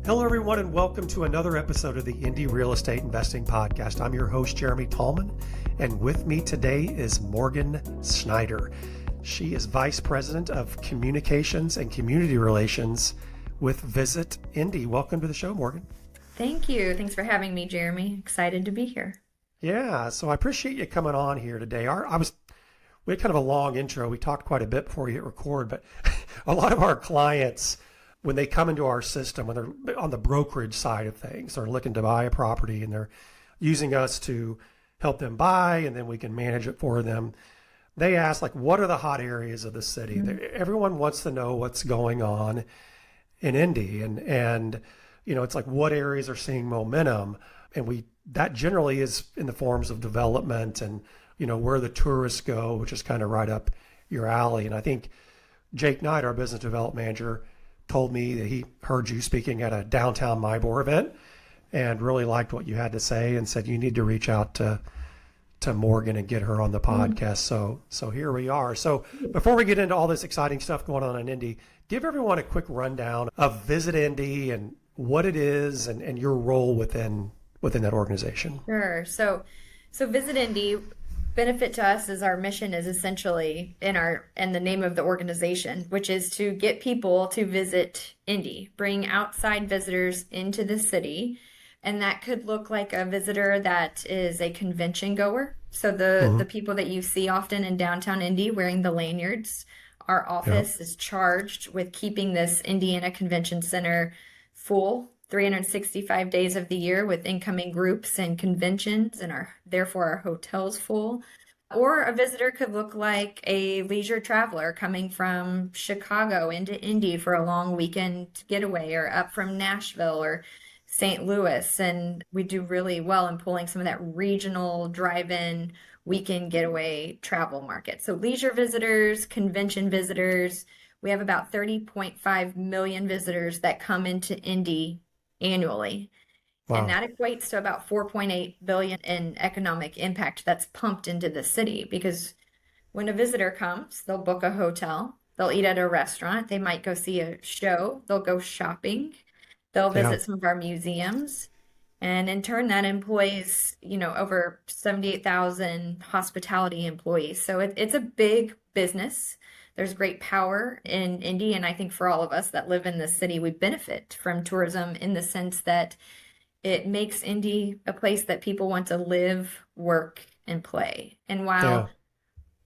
Hello, everyone, and welcome to another episode of the Indy Real Estate Investing Podcast. I'm your host, Jeremy Tallman, and with me today is Morgan Snyder. She is Vice President of Communications and Community Relations with Visit Indy. Welcome to the show, Morgan. Thank you. Thanks for having me, Jeremy. Excited to be here. Yeah, so I appreciate you coming on here today. We had kind of a long intro. We talked quite a bit before we hit record, but a lot of our clients, when they come into our system, when they're on the brokerage side of things, they're looking to buy a property and they're using us to help them buy, and then we can manage it for them. They ask, like, what are the hot areas of the city? Everyone wants to know what's going on in Indy, and you know, it's like, what areas are seeing momentum? And that generally is in the forms of development and, you know, where the tourists go, which is kind of right up your alley. And I think Jake Knight, our business development manager, told me that he heard you speaking at a downtown MIBOR event and really liked what you had to say and said you need to reach out to Morgan and get her on the podcast. So here we are. So before we get into all this exciting stuff going on in Indy, give everyone a quick rundown of Visit Indy and what it is and your role within that organization. Sure. So Visit Indy, benefit to us is our mission is essentially in the name of the organization, which is to get people to visit Indy, bring outside visitors into the city. And that could look like a visitor that is a convention goer. So the people that you see often in downtown Indy wearing the lanyards, our office is charged with keeping this Indiana Convention Center full 365 days of the year with incoming groups and conventions, and therefore our hotels full. Or a visitor could look like a leisure traveler coming from Chicago into Indy for a long weekend getaway, or up from Nashville or St. Louis. And we do really well in pulling some of that regional drive-in weekend getaway travel market. So leisure visitors, convention visitors, we have about 30.5 million visitors that come into Indy annually. Wow. And that equates to about 4.8 billion in economic impact that's pumped into the city, because when a visitor comes, they'll book a hotel, they'll eat at a restaurant, they might go see a show, they'll go shopping, they'll visit some of our museums, and in turn that employs, you know, over 78,000 hospitality employees. So it's a big business. There's great power in Indy, and I think for all of us that live in the city, we benefit from tourism in the sense that it makes Indy a place that people want to live, work, and play. And while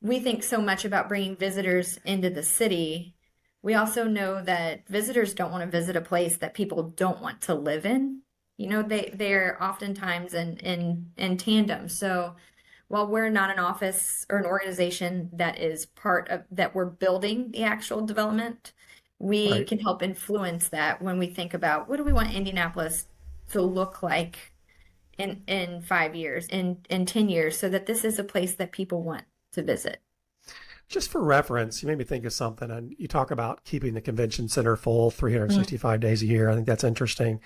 we think so much about bringing visitors into the city, we also know that visitors don't want to visit a place that people don't want to live in. You know, they're oftentimes in tandem. So while we're not an office or an organization that is part of that, we're building the actual development, we can help influence that when we think about what do we want Indianapolis to look like in 5 years, in 10 years, so that this is a place that people want to visit. Just for reference, you made me think of something, and you talk about keeping the convention center full 365 days a year. I think that's interesting.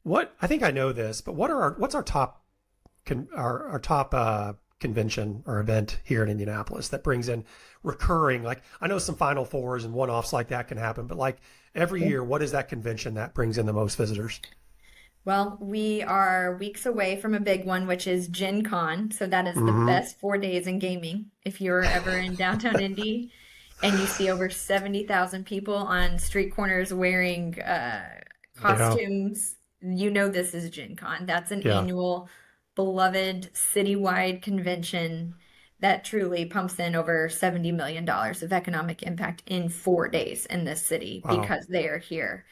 I think I know this, but what's our top convention or event here in Indianapolis that brings in recurring, like I know some Final Fours and one-offs like that can happen, but like every year, what is that convention that brings in the most visitors? Well, we are weeks away from a big one, which is Gen Con. So that is the best 4 days in gaming. If you're ever in downtown Indy and you see over 70,000 people on street corners wearing costumes, you know this is Gen Con. That's an annual beloved citywide convention that truly pumps in over $70 million of economic impact in 4 days in this city because they are here.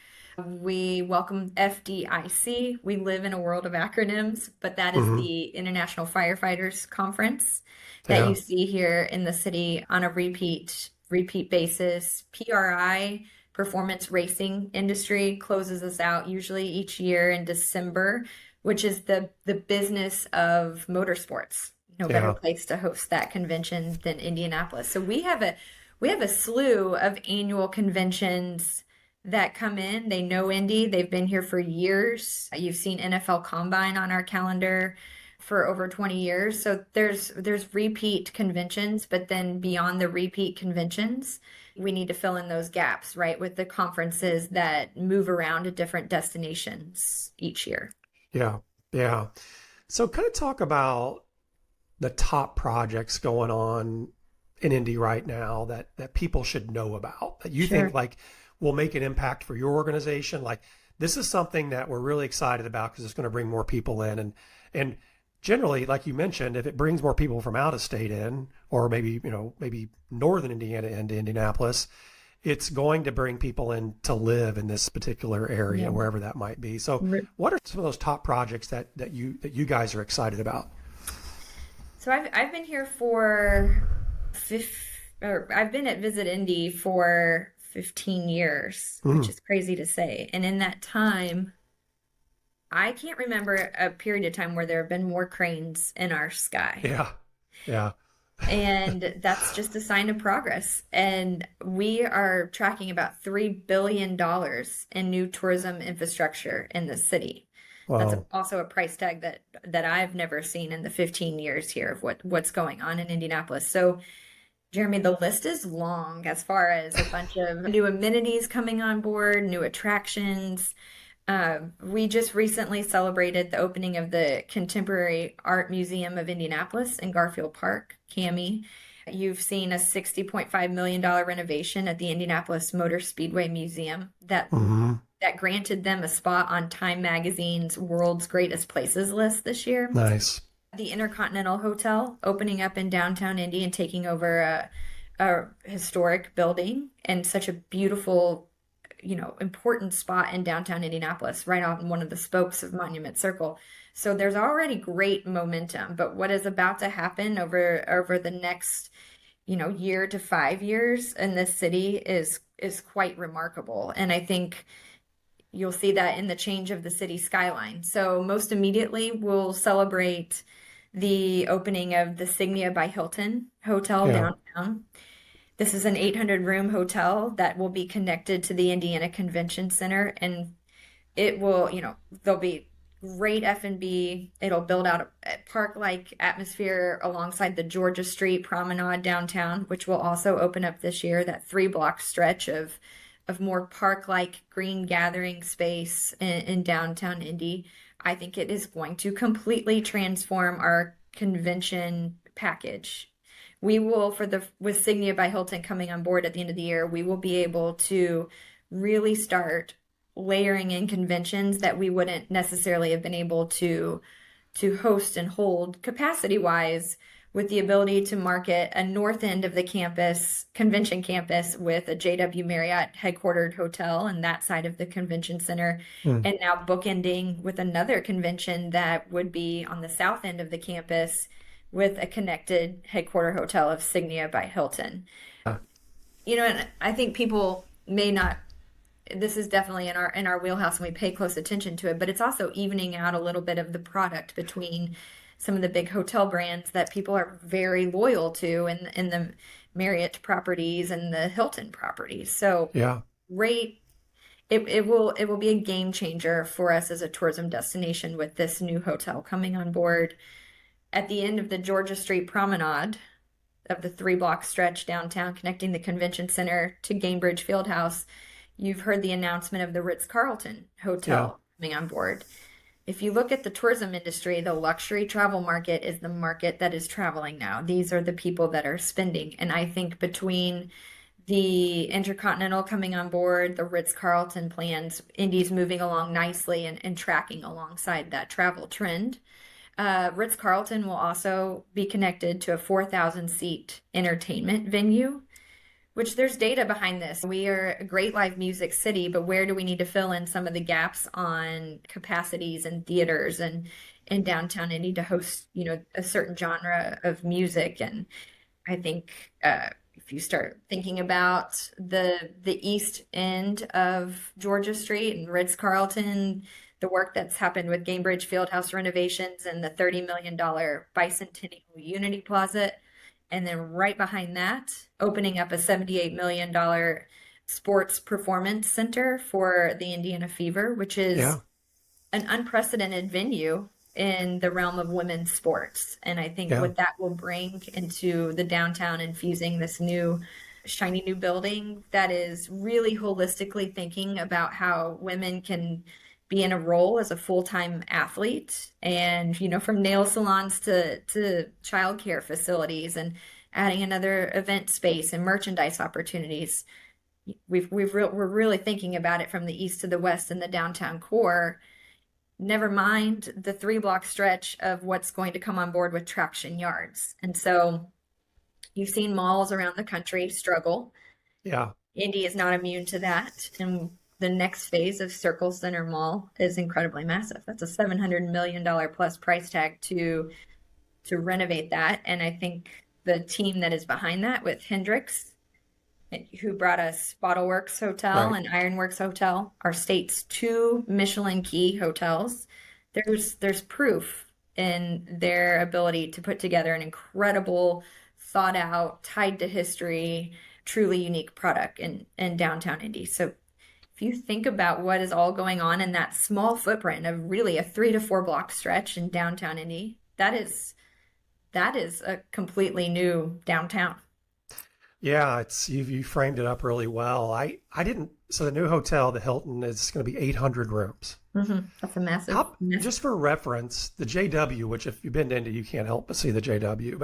We welcome FDIC. We live in a world of acronyms, but that is the International Firefighters Conference that you see here in the city on a repeat basis. PRI, Performance Racing Industry, closes us out usually each year in December, which is the business of motorsports. No better place to host that convention than Indianapolis. So we have a slew of annual conventions that come in. They know Indy. They've been here for years. You've seen NFL Combine on our calendar for over 20 years. So there's repeat conventions, but then beyond the repeat conventions, we need to fill in those gaps, right, with the conferences that move around to different destinations each year. Yeah. Yeah. So kind of talk about the top projects going on in Indy right now that people should know about, that you think Sure. like will make an impact for your organization. Like this is something that we're really excited about because it's going to bring more people in. And generally, like you mentioned, if it brings more people from out of state in, or maybe, maybe northern Indiana into Indianapolis, it's going to bring people in to live in this particular area, Yeah. wherever that might be. So what are some of those top projects that you guys are excited about? So I've been here for I've been at Visit Indy for 15 years, which Mm, is crazy to say. And in that time, I can't remember a period of time where there have been more cranes in our sky. yeah. Yeah. And that's just a sign of progress. And we are tracking about $3 billion in new tourism infrastructure in the city. That's Wow. also a price tag that I've never seen in the 15 years here of what's going on in Indianapolis. So, Jeremy, the list is long as far as a bunch of new amenities coming on board, new attractions. We just recently celebrated the opening of the Contemporary Art Museum of Indianapolis in Garfield Park, CAMI. You've seen a $60.5 million renovation at the Indianapolis Motor Speedway Museum Hmm. that granted them a spot on Time Magazine's World's Greatest Places list this year. Nice. The Intercontinental Hotel opening up in downtown Indy and taking over a historic building and such a beautiful, important spot in downtown Indianapolis, right on one of the spokes of Monument Circle. So there's already great momentum, but what is about to happen over the next, year to 5 years in this city is quite remarkable. And I think you'll see that in the change of the city skyline. So most immediately, we'll celebrate the opening of the Signia by Hilton Hotel Yeah. downtown. This is an 800-room hotel that will be connected to the Indiana Convention Center, and it will, there'll be great F&B. It'll build out a park-like atmosphere alongside the Georgia Street Promenade downtown, which will also open up this year, that 3-block stretch of more park-like green gathering space in downtown Indy. I think it is going to completely transform our convention package. We will, with Signia by Hilton coming on board at the end of the year, we will be able to really start layering in conventions that we wouldn't necessarily have been able to host and hold capacity-wise, with the ability to market a north end of the campus, convention campus, with a JW Marriott headquartered hotel and that side of the convention center, Mm. and now bookending with another convention that would be on the south end of the campus with a connected headquarter hotel of Signia by Hilton. Yeah. And I think people may not, this is definitely in our wheelhouse and we pay close attention to it, but it's also evening out a little bit of the product between some of the big hotel brands that people are very loyal to in the Marriott properties and the Hilton properties. So Yeah. rate it will be a game changer for us as a tourism destination with this new hotel coming on board at the end of the Georgia Street Promenade of the 3-block stretch downtown connecting the convention center to Gainbridge Fieldhouse. You've heard the announcement of the Ritz-Carlton Hotel coming on board. If you look at the tourism industry, the luxury travel market is the market that is traveling now. These are the people that are spending. And I think between the Intercontinental coming on board, the Ritz-Carlton plans, Indy's moving along nicely and tracking alongside that travel trend. Ritz-Carlton will also be connected to a 4,000-seat entertainment venue, which there's data behind this. We are a great live music city, but where do we need to fill in some of the gaps on capacities and theaters and in downtown Indy to host, a certain genre of music? And I think if you start thinking about the east end of Georgia Street and Ritz-Carlton, the work that's happened with Gainbridge Fieldhouse renovations and the $30 million bicentennial Unity Plaza, and then right behind that, opening up a $78 million sports performance center for the Indiana Fever, which is Yeah. an unprecedented venue in the realm of women's sports. And I think Yeah. what that will bring into the downtown, infusing this new shiny new building that is really holistically thinking about how women can be in a role as a full-time athlete, and from nail salons to childcare facilities, and adding another event space and merchandise opportunities. We're really thinking about it from the east to the west in the downtown core. Never mind the 3-block stretch of what's going to come on board with traction yards. And so you've seen malls around the country struggle. Yeah. Indy is not immune to that. And the next phase of Circle Center Mall is incredibly massive. That's a $700 million plus price tag to renovate that. And I think the team that is behind that with Hendricks, who brought us Bottleworks Hotel Right. and Ironworks Hotel, our state's 2 Michelin key hotels. There's proof in their ability to put together an incredible, thought out, tied to history, truly unique product in downtown Indy. So if you think about what is all going on in that small footprint of really a 3 to 4 block stretch in downtown Indy, that is a completely new downtown. Yeah, you framed it up really well. I didn't. So the new hotel, the Hilton, is going to be 800 rooms. That's a massive. Just for reference, the JW, which if you've been to Indy, you can't help but see the JW.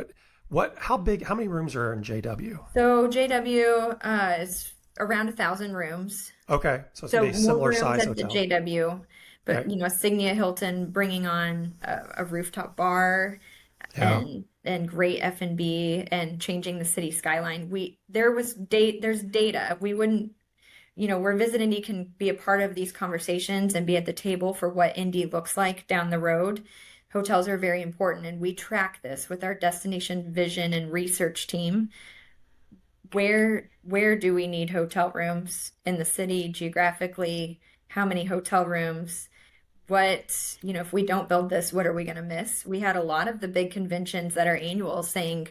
But how many rooms are in JW? So JW is around 1,000 rooms. Okay, so it's going to be a similar more rooms size at hotel. the JW, but Right. Signia Hilton bringing on a rooftop bar. Yeah. And great F&B and changing the city skyline. There's data. We wouldn't, where Visit Indy can be a part of these conversations and be at the table for what Indy looks like down the road. Hotels are very important, and we track this with our destination vision and research team. Where do we need hotel rooms in the city geographically? How many hotel rooms? If we don't build this, what are we going to miss? We had a lot of the big conventions that are annual saying,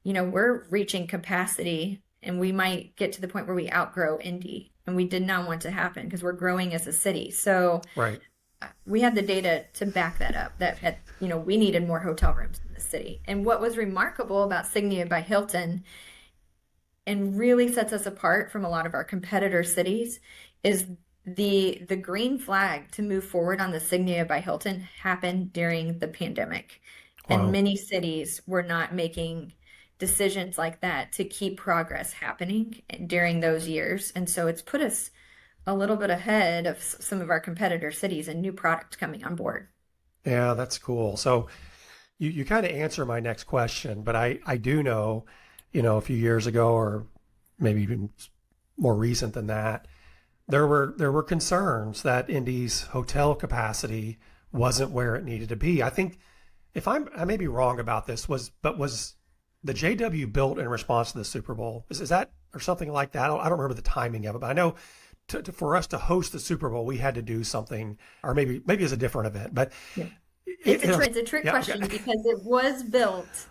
we're reaching capacity and we might get to the point where we outgrow Indy. And we did not want to happen because we're growing as a city. So Right. we had the data to back that up, that we needed more hotel rooms in the city. And what was remarkable about Signia by Hilton and really sets us apart from a lot of our competitor cities is the green flag to move forward on the Signia by Hilton happened during the pandemic. Wow. And many cities were not making decisions like that to keep progress happening during those years. And so it's put us a little bit ahead of some of our competitor cities and new product coming on board. Yeah, that's cool. So you kind of answer my next question, but I do know, a few years ago or maybe even more recent than that, there were concerns that Indy's hotel capacity wasn't where it needed to be. I think I may be wrong about this, was the JW built in response to the Super Bowl? Is that or something like that? I don't remember the timing of it, but I know for us to host the Super Bowl, we had to do something, or maybe it's a different event. But yeah. It's a trick question okay. because it was built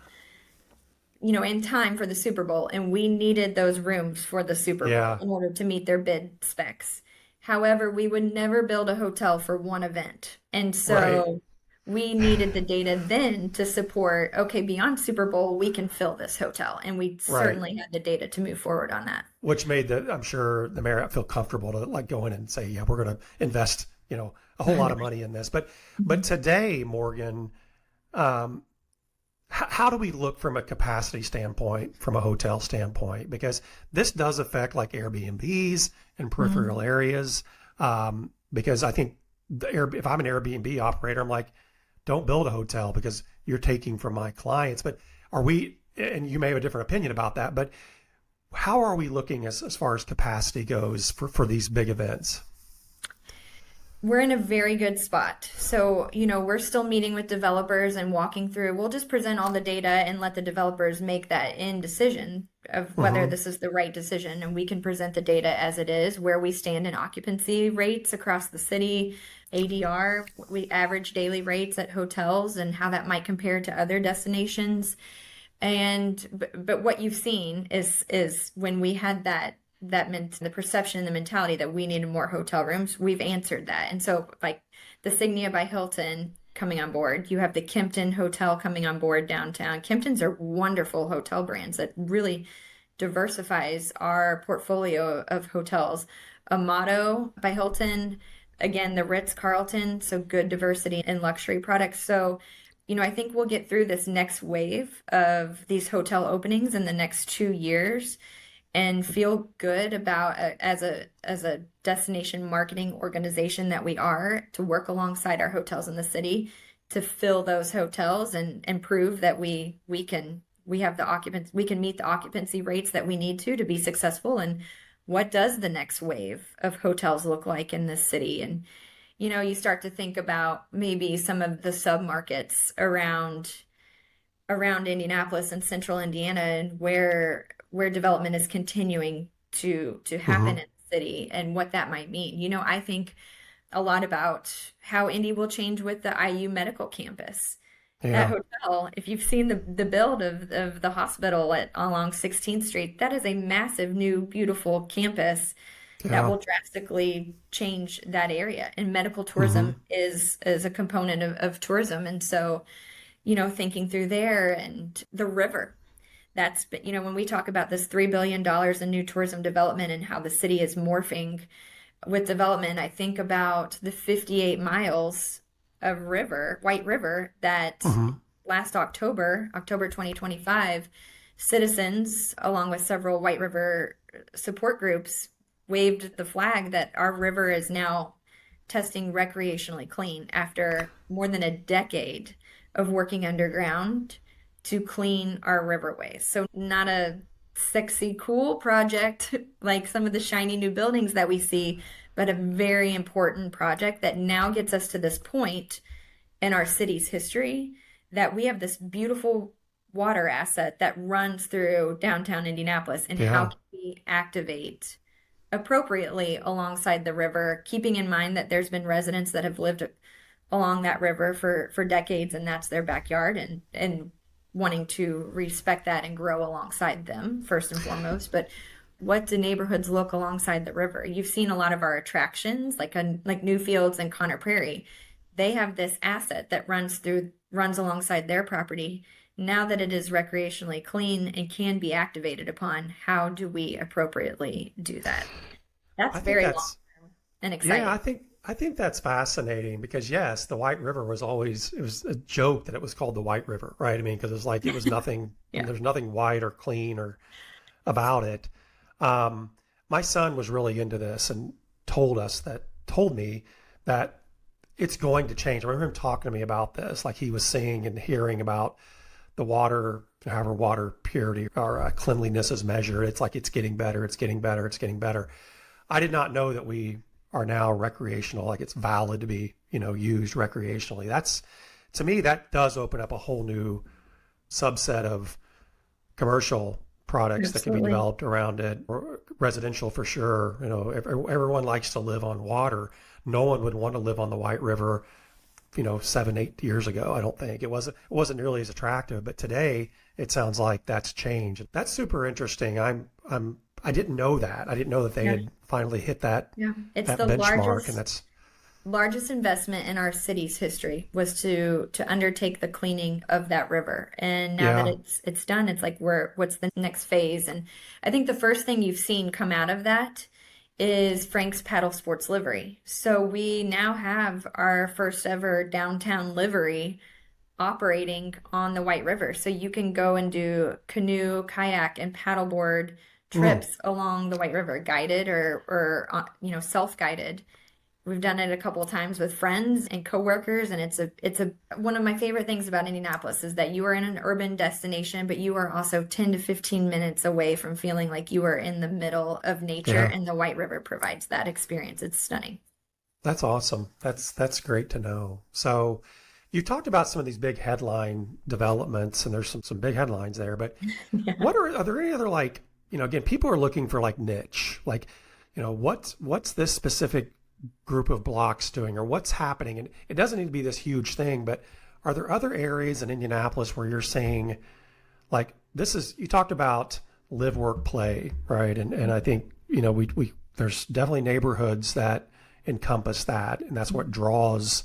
in time for the Super Bowl, and we needed those rooms for the Super Bowl in order to meet their bid specs. However, we would never build a hotel for one event. And so we needed the data then to support, okay, beyond Super Bowl, we can fill this hotel. And we certainly had the data to move forward on that. Which made I'm sure the Marriott feel comfortable to go in and say, yeah, we're going to invest, a whole lot of money in this. But today, Morgan, how do we look from a capacity standpoint, from a hotel standpoint? Because this does affect like Airbnbs and peripheral areas. Because I think if I'm an Airbnb operator, I'm like, don't build a hotel because you're taking from my clients. But and you may have a different opinion about that, but how are we looking as far as capacity goes for these big events? We're in a very good spot. So, we're still meeting with developers and walking through. We'll just present all the data and let the developers make that decision of whether this is the right decision. And we can present the data as it is, where we stand in occupancy rates across the city, ADR, we average daily rates at hotels, and how that might compare to other destinations. But what you've seen is when we had the perception and the mentality that we needed more hotel rooms, we've answered that. And so like the Signia by Hilton coming on board, you have the Kimpton Hotel coming on board downtown. Kimptons are wonderful hotel brands that really diversifies our portfolio of hotels. Amato by Hilton, again, the Ritz-Carlton, so good diversity in luxury products. So, I think we'll get through this next wave of these hotel openings in the next 2 years and feel good about as a destination marketing organization that we are to work alongside our hotels in the city to fill those hotels and prove that we have the occupants, we can meet the occupancy rates that we need to be successful. And what does the next wave of hotels look like in this city? And you start to think about maybe some of the submarkets around Indianapolis and Central Indiana, and where development is continuing to happen in the city and what that might mean. I think a lot about how Indy will change with the IU medical campus. That hotel, if you've seen the build of the hospital along 16th Street, that is a massive new beautiful campus that will drastically change that area. And medical tourism is a component of tourism. And so, thinking through there and the river, that's been, when we talk about this $3 billion in new tourism development and how the city is morphing with development, I think about the 58 miles of White River, that last October 2025, citizens, along with several White River support groups, waved the flag that our river is now testing recreationally clean after more than a decade of working underground to clean our riverways. So not a sexy, cool project like some of the shiny new buildings that we see, but a very important project that now gets us to this point in our city's history that we have this beautiful water asset that runs through downtown Indianapolis, and how can we activate appropriately alongside the river, keeping in mind that there's been residents that have lived along that river for decades, and that's their backyard, and wanting to respect that and grow alongside them first and foremost. But what do neighborhoods look alongside the river? You've seen a lot of our attractions, like Newfields and Conner Prairie. They have this asset that runs alongside their property. Now that it is recreationally clean and can be activated upon, how do we appropriately do that? That's very long-term and exciting. Yeah, I think that's fascinating because, yes, the White River it was a joke that it was called the White River, right? I mean, because it's like it was nothing, there's nothing white or clean or about it. My son was really into this and told me that it's going to change. I remember him talking to me about this, like he was seeing and hearing about the water, however water purity or cleanliness is measured. It's like it's getting better, it's getting better, it's getting better. I did not know that we are now recreational, like it's valid to be, used recreationally. To me, that does open up a whole new subset of commercial products that can be developed around it, or residential for sure. Everyone likes to live on water. No one would want to live on the White River, 7-8 years ago. I don't think it wasn't nearly as attractive, but today it sounds like that's changed. That's super interesting. I didn't know that. I didn't know that they had finally hit that, it's that the benchmark, and that's largest investment in our city's history was to undertake the cleaning of that river. And now that it's done, it's like what's the next phase? And I think the first thing you've seen come out of that is Frank's Paddle Sports livery. So we now have our first ever downtown livery operating on the White River. So you can go and do canoe, kayak, and paddleboard trips along the White River, guided or self-guided. We've done it a couple of times with friends and coworkers, and it's one of my favorite things about Indianapolis is that you are in an urban destination, but you are also 10 to 15 minutes away from feeling like you are in the middle of nature, and the White River provides that experience. It's stunning. That's awesome. That's great to know. So you talked about some of these big headline developments, and there's some big headlines there, but are there any other, like, again, people are looking for like niche, like, what's this specific group of blocks doing, or what's happening? And it doesn't need to be this huge thing, but are there other areas in Indianapolis where you're saying, like, you talked about live, work, play, right? And I think, we there's definitely neighborhoods that encompass that, and that's what draws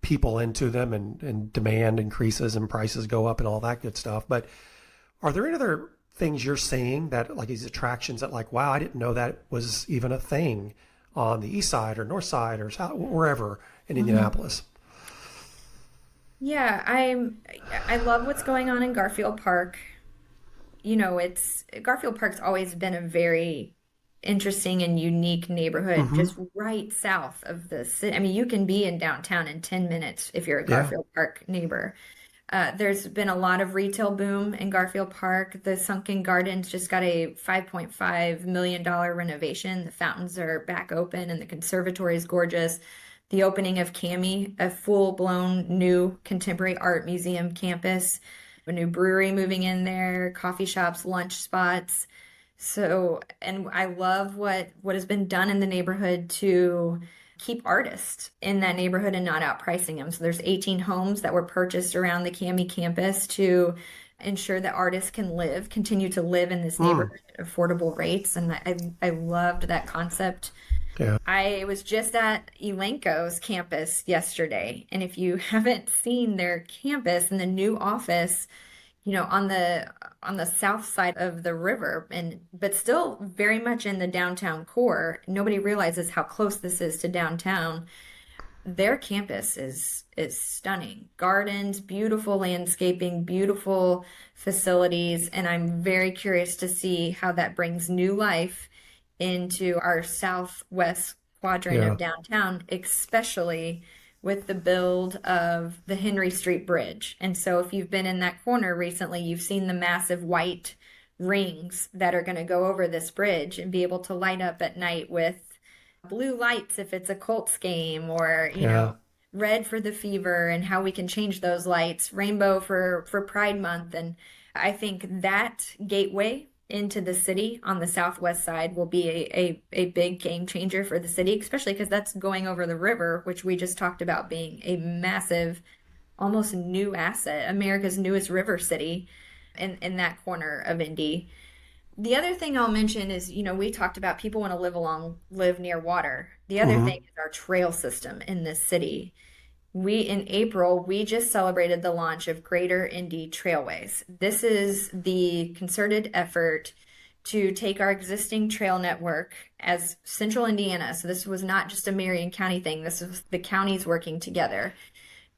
people into them, and demand increases and prices go up and all that good stuff. But are there any other things you're seeing that like these attractions that like, wow, I didn't know that was even a thing on the east side or north side or south, wherever in Indianapolis? Yeah, I love what's going on in Garfield Park. You know, it's Garfield Park's always been a very interesting and unique neighborhood, Mm-hmm. just right south of the city. I mean, you can be in downtown in 10 minutes if you're a Yeah. Garfield Park neighbor. There's been a lot of retail boom in Garfield Park. The Sunken Gardens just got a $5.5 million renovation. The fountains are back open and the conservatory is gorgeous. The opening of Cami, a full-blown new contemporary art museum campus, a new brewery moving in there, coffee shops, lunch spots. So, and I love what has been done in the neighborhood to keep artists in that neighborhood and not outpricing them. So there's 18 homes that were purchased around the Cami campus to ensure that artists can continue to live in this Mm. neighborhood at affordable rates. And I loved that concept. Yeah. I was just at Elanco's campus yesterday, and if you haven't seen their campus and the new office, you know, on the south side of the river, and but still very much in the downtown core, nobody realizes how close this is to downtown. Their campus is stunning. Gardens, beautiful landscaping, beautiful facilities, and I'm very curious to see how that brings new life into our southwest quadrant Yeah. of downtown, especially with the build of the Henry Street Bridge. And so if you've been in that corner recently, you've seen the massive white rings that are going to go over this bridge and be able to light up at night with blue lights if it's a Colts game, or, you Yeah. know, red for the fever, and how we can change those lights, rainbow for Pride Month. And I think that gateway into the city on the southwest side will be a big game changer for the city, especially because that's going over the river, which we just talked about being a massive, almost new asset, America's newest river city in that corner of Indy. The other thing I'll mention is, you know, we talked about people want to live near water. The other Mm-hmm. thing is our trail system in this city. In April, we just celebrated the launch of Greater Indy Trailways. This is the concerted effort to take our existing trail network as Central Indiana. So this was not just a Marion County thing. This was the counties working together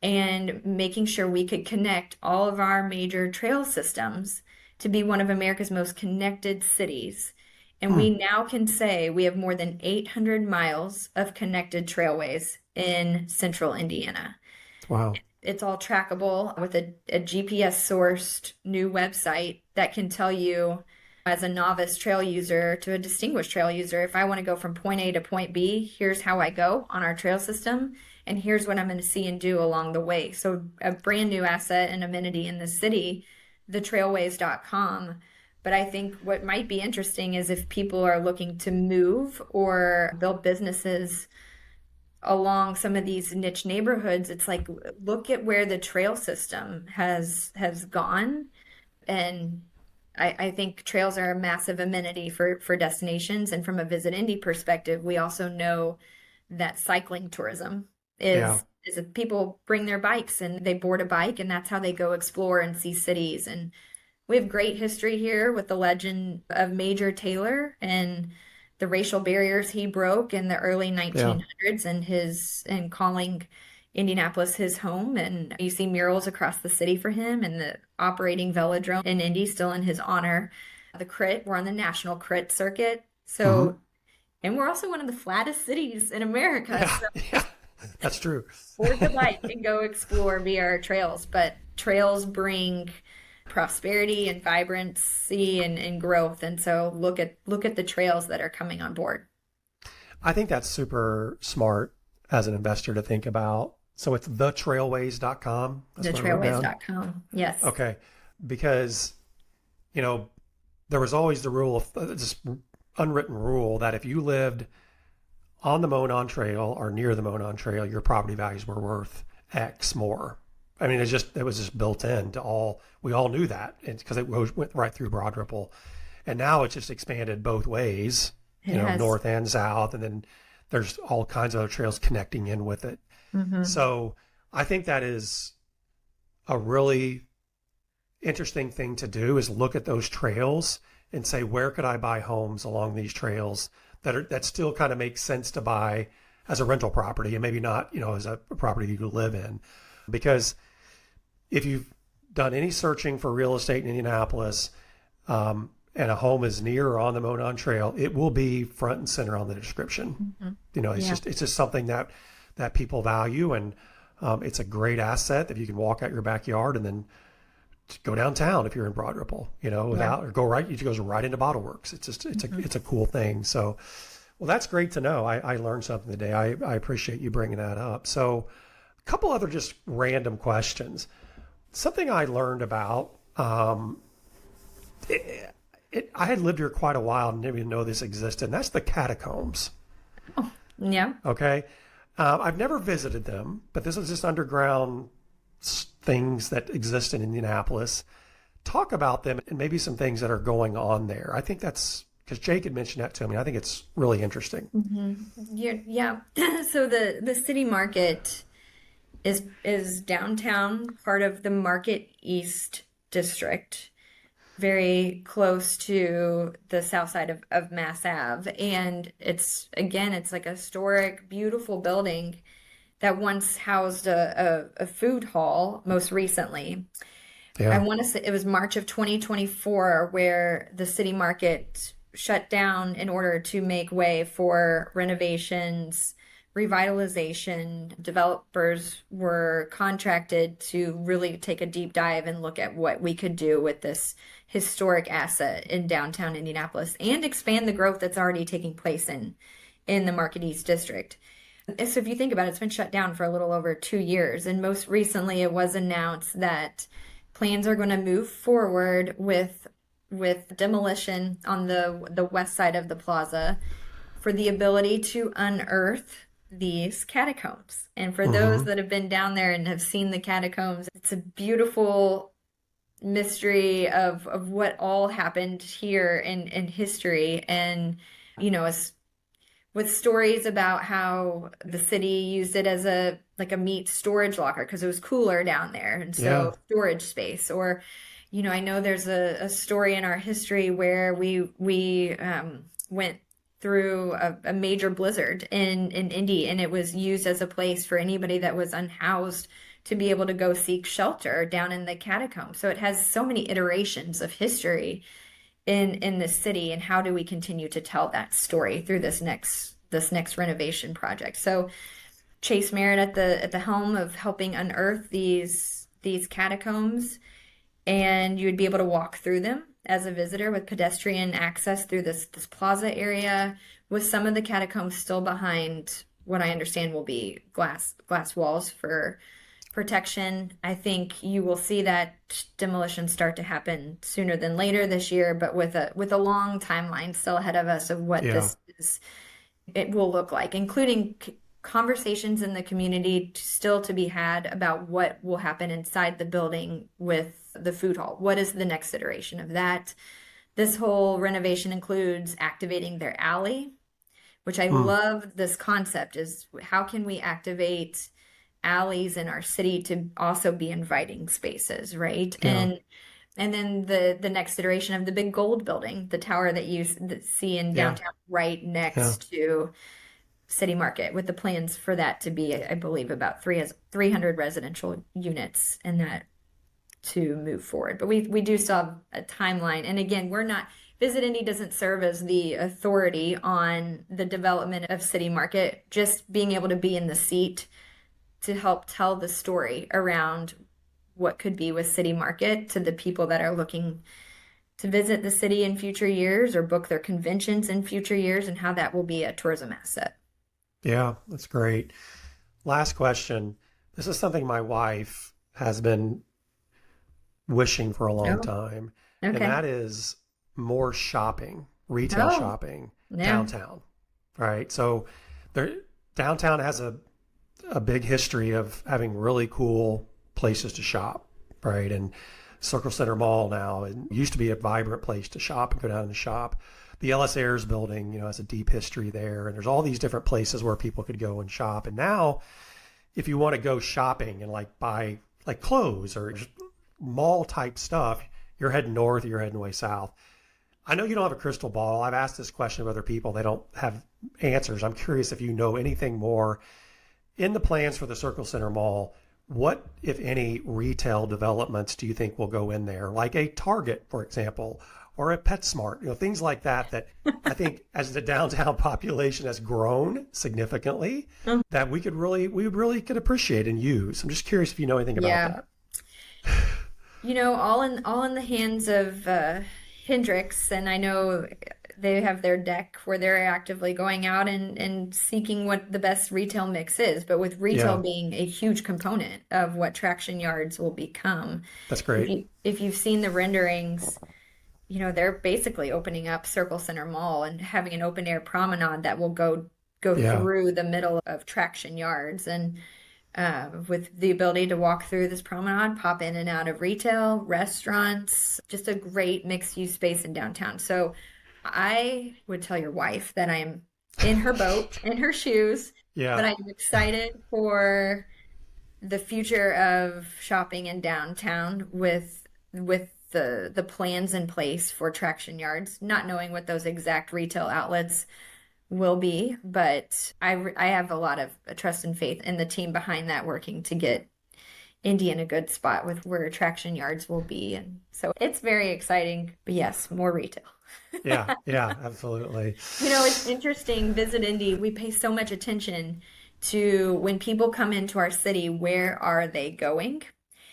and making sure we could connect all of our major trail systems to be one of America's most connected cities. And we Mm. now can say we have more than 800 miles of connected trailways in central Indiana. Wow. It's all trackable with a GPS sourced new website that can tell you, as a novice trail user to a distinguished trail user, if I want to go from point A to point B, here's how I go on our trail system, and here's what I'm going to see and do along the way. So a brand new asset and amenity in the city, the trailways.com. But I think what might be interesting is if people are looking to move or build businesses along some of these niche neighborhoods, it's like, look at where the trail system has gone. And I think trails are a massive amenity for destinations. And from a Visit Indy perspective, we also know that cycling tourism Yeah. is if people bring their bikes and they board a bike, and that's how they go explore and see cities. And we have great history here with the legend of Major Taylor and the racial barriers he broke in the early Yeah. 1900s, and calling Indianapolis his home. And you see murals across the city for him, and the operating velodrome in Indy still in his honor. The crit, we're on the national crit circuit. Mm-hmm. So, and we're also one of the flattest cities in America. Yeah. So Yeah. That's true. board the bike and go explore via our trails. But trails bring prosperity and vibrancy and growth. And so look at the trails that are coming on board. I think that's super smart as an investor to think about. So it's thetrailways.com. That's what I wrote down. Thetrailways.com. Yes. Okay. Because, you know, there was always the rule of this unwritten rule that if you lived on the Monon Trail or near the Monon Trail, your property values were worth X more. I mean, it was just built in to all, we all knew that because it went right through Broad Ripple. And now it's just expanded both ways, It you know, has. north and south. And then there's all kinds of other trails connecting in with it. Mm-hmm. So I think that is a really interesting thing to do is look at those trails and say, where could I buy homes along these trails that still kind of make sense to buy as a rental property and maybe not, as a property you could live in. Because if you've done any searching for real estate in Indianapolis, and a home is near or on the Monon Trail, it will be front and center on the description. It's just something that people value, and it's a great asset that you can walk out your backyard and then go downtown if you're in Broad Ripple, or go right. It goes right into Bottle Works. It's a cool thing. So, well, that's great to know. I learned something today. I appreciate you bringing that up. So, a couple other just random questions. Something I learned about. I had lived here quite a while and didn't even know this existed, and that's the catacombs. Oh, yeah. Okay. I've never visited them, but this is just underground things that exist in Indianapolis. Talk about them and maybe some things that are going on there. I think that's because Jake had mentioned that to me. I think it's really interesting. Yeah. So the city market is downtown, part of the Market East district, very close to the south side of Mass Ave. And it's like a historic, beautiful building that once housed a food hall most recently. Yeah. I want to say it was March of 2024 where the city market shut down in order to make way for renovations, revitalization. Developers were contracted to really take a deep dive and look at what we could do with this historic asset in downtown Indianapolis and expand the growth that's already taking place in the Market East district. So if you think about it, it's been shut down for a little over 2 years. And most recently it was announced that plans are going to move forward with demolition on the west side of the plaza for the ability to unearth these catacombs. And for those that have been down there and have seen the catacombs, it's a beautiful mystery of what all happened here in history. And, as with stories about how the city used it as a meat storage locker because it was cooler down there. And so storage space, or, I know there's a story in our history where we went through a major blizzard in Indy, and it was used as a place for anybody that was unhoused to be able to go seek shelter down in the catacombs. So it has so many iterations of history in this city, and how do we continue to tell that story through this next renovation project? So Chase Merritt at the helm of helping unearth these catacombs, and you would be able to walk through them as a visitor with pedestrian access through this plaza area, with some of the catacombs still behind what I understand will be glass walls for protection. I think you will see that demolition start to happen sooner than later this year, but with a long timeline still ahead of us of what it will look like, including conversations in the community still to be had about what will happen inside the building with the food hall. What is the next iteration of that? This whole renovation includes activating their alley, which I love this concept, is how can we activate alleys in our city to also be inviting spaces, right? Yeah. And then the next iteration of the big gold building, the tower that you see in downtown, right next to City Market, with the plans for that to be, I believe, about 300 residential units, and that to move forward. But we do still have a timeline. And again, Visit Indy doesn't serve as the authority on the development of City Market, just being able to be in the seat to help tell the story around what could be with City Market to the people that are looking to visit the city in future years or book their conventions in future years, and how that will be a tourism asset. Yeah, that's great. Last question. This is something my wife has been wishing for a long time. Okay. And that is more shopping, retail shopping downtown. Right. So downtown has a big history of having really cool places to shop. Right. And Circle Center Mall now, it used to be a vibrant place to shop and go down and shop. The Ellis Ayers building, has a deep history there. And there's all these different places where people could go and shop. And now if you want to go shopping and buy clothes or just mall type stuff, you're heading north, you're heading way south. I know you don't have a crystal ball. I've asked this question of other people. They don't have answers. I'm curious if you know anything more in the plans for the Circle Center Mall. What, if any, retail developments do you think will go in there? Like a Target, for example, or a PetSmart, things like that, that I think as the downtown population has grown significantly, that we would really could appreciate and use. I'm just curious if you know anything about that. All in the hands of Hendrix, and I know they have their deck where they're actively going out and seeking what the best retail mix is. But with retail being a huge component of what Traction Yards will become. That's great. If you've seen the renderings, they're basically opening up Circle Center Mall and having an open air promenade that will go through the middle of Traction Yards. And with the ability to walk through this promenade, pop in and out of retail, restaurants, just a great mixed use space in downtown. So I would tell your wife that I am in her boat, in her shoes, but I'm excited for the future of shopping in downtown with the plans in place for Traction Yards, not knowing what those exact retail outlets will be, but I have a lot of trust and faith in the team behind that, working to get Indy in a good spot with where Traction Yards will be. And so it's very exciting, but yes, more retail. Yeah, absolutely. It's interesting. Visit Indy, we pay so much attention to when people come into our city, where are they going?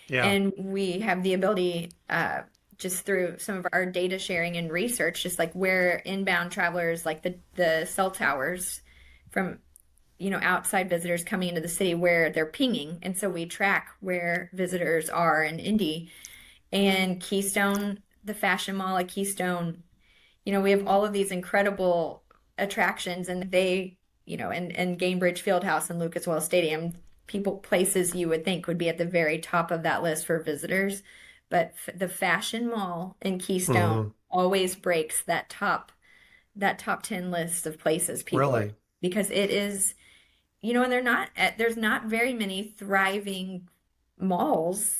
Yeah. And we have the ability, just through some of our data sharing and research, just like where inbound travelers, like the cell towers from, outside visitors coming into the city, where they're pinging. And so we track where visitors are in Indy. And Keystone, the fashion mall at Keystone, we have all of these incredible attractions, and they, and Gainbridge Fieldhouse and Lucas Oil Stadium, places you would think would be at the very top of that list for visitors. But the fashion mall in Keystone always breaks that top 10 list of places people. Really? Because it is, and there's not very many thriving malls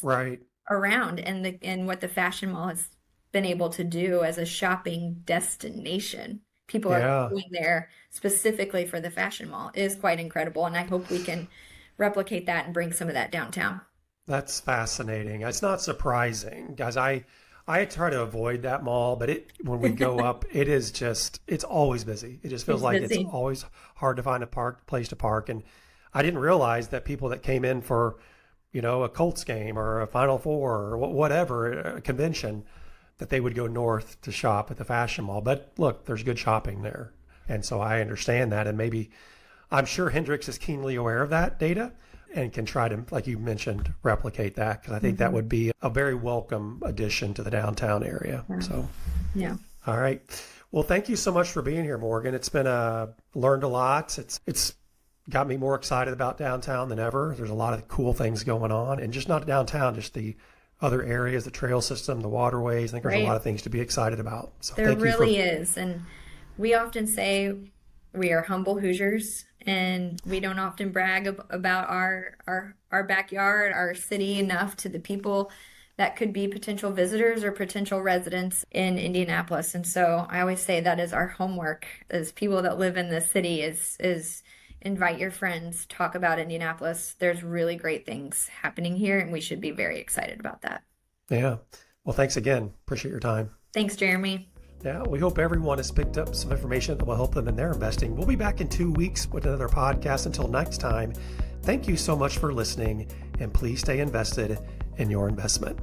around, and what the fashion mall has been able to do as a shopping destination. People are going there specifically for the fashion mall is quite incredible, and I hope we can replicate that and bring some of that downtown. That's fascinating. It's not surprising, guys. I try to avoid that mall, but when we go up, it's always busy. It just feels like it's always hard to find a place to park. And I didn't realize that people that came in for, a Colts game or a Final Four or whatever, a convention, that they would go north to shop at the fashion mall. But look, there's good shopping there. And so I understand that. And maybe, I'm sure Hendrix is keenly aware of that data and can try to, like you mentioned, replicate that, because I think that would be a very welcome addition to the downtown area. So, all right. Well, thank you so much for being here, Morgan. It's been learned a lot. It's got me more excited about downtown than ever. There's a lot of cool things going on, and just not downtown, just the other areas, the trail system, the waterways. I think there's a lot of things to be excited about. So there really is. And we often say we are humble Hoosiers, and we don't often brag about our backyard, our city enough to the people that could be potential visitors or potential residents in Indianapolis. And so I always say that is our homework as people that live in the city is invite your friends, talk about Indianapolis. There's really great things happening here, and we should be very excited about that. Yeah. Well, thanks again. Appreciate your time. Thanks, Jeremy. Yeah, we hope everyone has picked up some information that will help them in their investing. We'll be back in 2 weeks with another podcast. Until next time, thank you so much for listening, and please stay invested in your investment.